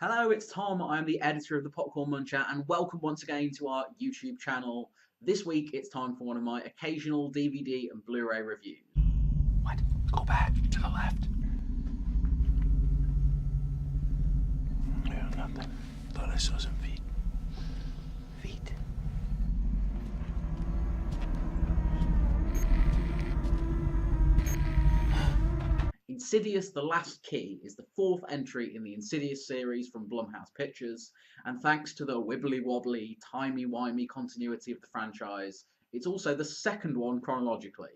Hello, it's Tom. I am the editor of the Popcorn Muncher, and welcome once again to our YouTube channel. This week, it's time for one of my occasional DVD and Blu-ray reviews. What? Go back to the left. Yeah, nothing. Thought I saw some feet. Feet? Insidious: The Last Key is the fourth entry in the Insidious series from Blumhouse Pictures, and thanks to the wibbly-wobbly, timey-wimey continuity of the franchise, it's also the second one chronologically.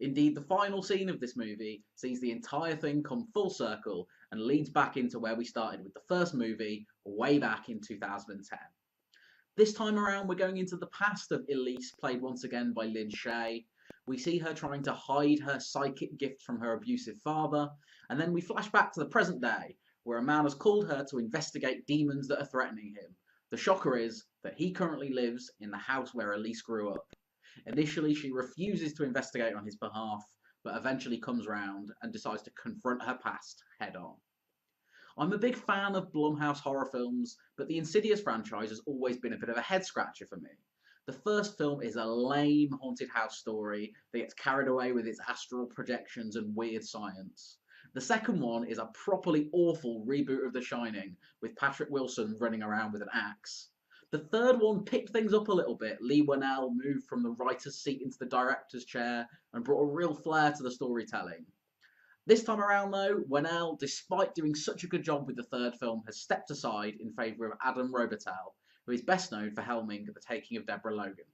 Indeed, the final scene of this movie sees the entire thing come full circle and leads back into where we started with the first movie, way back in 2010. This time around, we're going into the past of Elise, played once again by Lin Shaye. We see her trying to hide her psychic gift from her abusive father, and then we flash back to the present day, where a man has called her to investigate demons that are threatening him. The shocker is that he currently lives in the house where Elise grew up. Initially, she refuses to investigate on his behalf, but eventually comes round and decides to confront her past head on. I'm a big fan of Blumhouse horror films, but the Insidious franchise has always been a bit of a head scratcher for me. The first film is a lame haunted house story that gets carried away with its astral projections and weird science. The second one is a properly awful reboot of The Shining, with Patrick Wilson running around with an axe. The third one picked things up a little bit. Leigh Whannell moved from the writer's seat into the director's chair and brought a real flair to the storytelling. This time around though, Whannell, despite doing such a good job with the third film, has stepped aside in favour of Adam Robitel, who is best known for helming The Taking of Deborah Logan.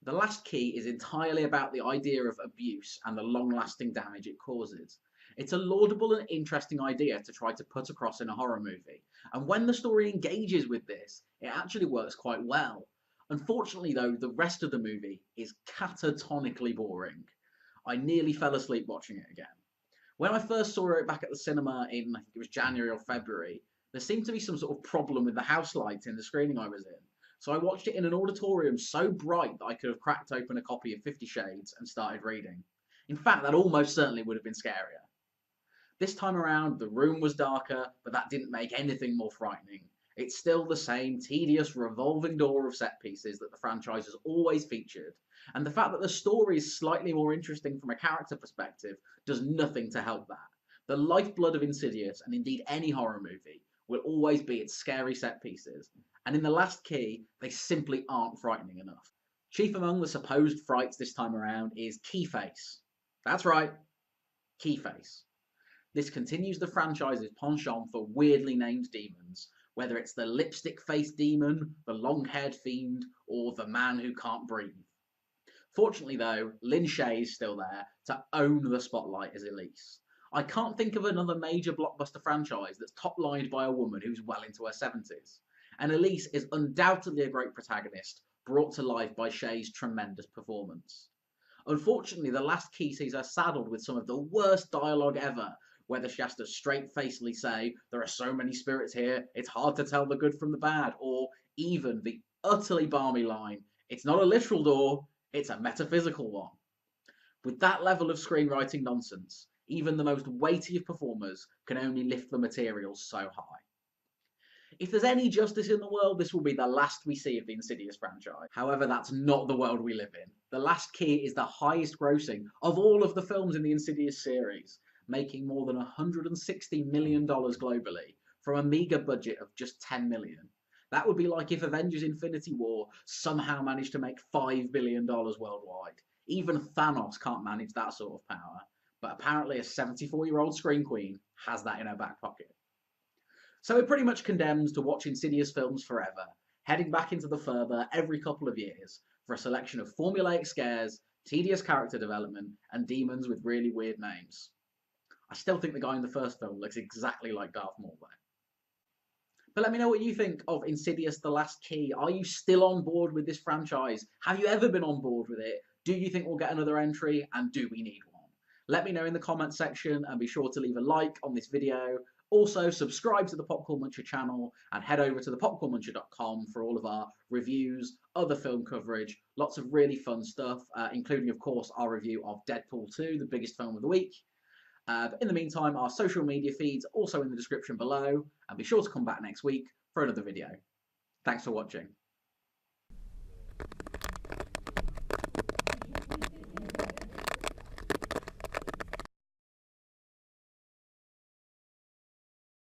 The Last Key is entirely about the idea of abuse and the long-lasting damage it causes. It's a laudable and interesting idea to try to put across in a horror movie, and when the story engages with this, it actually works quite well. Unfortunately though, the rest of the movie is catatonically boring. I nearly fell asleep watching it again. When I first saw it back at the cinema in, I think it was January or February, there seemed to be some sort of problem with the house lights in the screening I was in. So I watched it in an auditorium so bright that I could have cracked open a copy of 50 Shades and started reading. In fact, that almost certainly would have been scarier. This time around, the room was darker, but that didn't make anything more frightening. It's still the same tedious revolving door of set pieces that the franchise has always featured, and the fact that the story is slightly more interesting from a character perspective does nothing to help that. The lifeblood of Insidious, and indeed any horror movie, will always be its scary set pieces, and in The Last Key, they simply aren't frightening enough. Chief among the supposed frights this time around is Keyface. That's right, Keyface. This continues the franchise's penchant for weirdly named demons, whether it's the lipstick-faced demon, the long-haired fiend, or the man who can't breathe. Fortunately though, Lin Shaye is still there to own the spotlight as Elise. I can't think of another major blockbuster franchise that's top-lined by a woman who's well into her 70s. And Elise is undoubtedly a great protagonist, brought to life by Shaye's tremendous performance. Unfortunately, The Last Key sees her saddled with some of the worst dialogue ever, whether she has to straight-facedly say, "There are so many spirits here, it's hard to tell the good from the bad," or even the utterly balmy line, "It's not a literal door, it's a metaphysical one." With that level of screenwriting nonsense, even the most weighty of performers can only lift the material so high. If there's any justice in the world, this will be the last we see of the Insidious franchise. However, that's not the world we live in. The Last Key is the highest grossing of all of the films in the Insidious series, making more than $160 million globally from a meager budget of just $10 million. That would be like if Avengers Infinity War somehow managed to make $5 billion worldwide. Even Thanos can't manage that sort of power, but apparently a 74-year-old scream queen has that in her back pocket. So it pretty much condemns to watch Insidious films forever, heading back into the further every couple of years for a selection of formulaic scares, tedious character development, and demons with really weird names. I still think the guy in the first film looks exactly like Darth Maul though. But let me know what you think of Insidious: The Last Key. Are you still on board with this franchise? Have you ever been on board with it? Do you think we'll get another entry? And do we need one? Let me know in the comments section, and be sure to leave a like on this video. Also, subscribe to the Popcorn Muncher channel and head over to thepopcornmuncher.com for all of our reviews, other film coverage, lots of really fun stuff, including, of course, our review of Deadpool 2, the biggest film of the week. But in the meantime, our social media feeds are also in the description below, and be sure to come back next week for another video. Thanks for watching.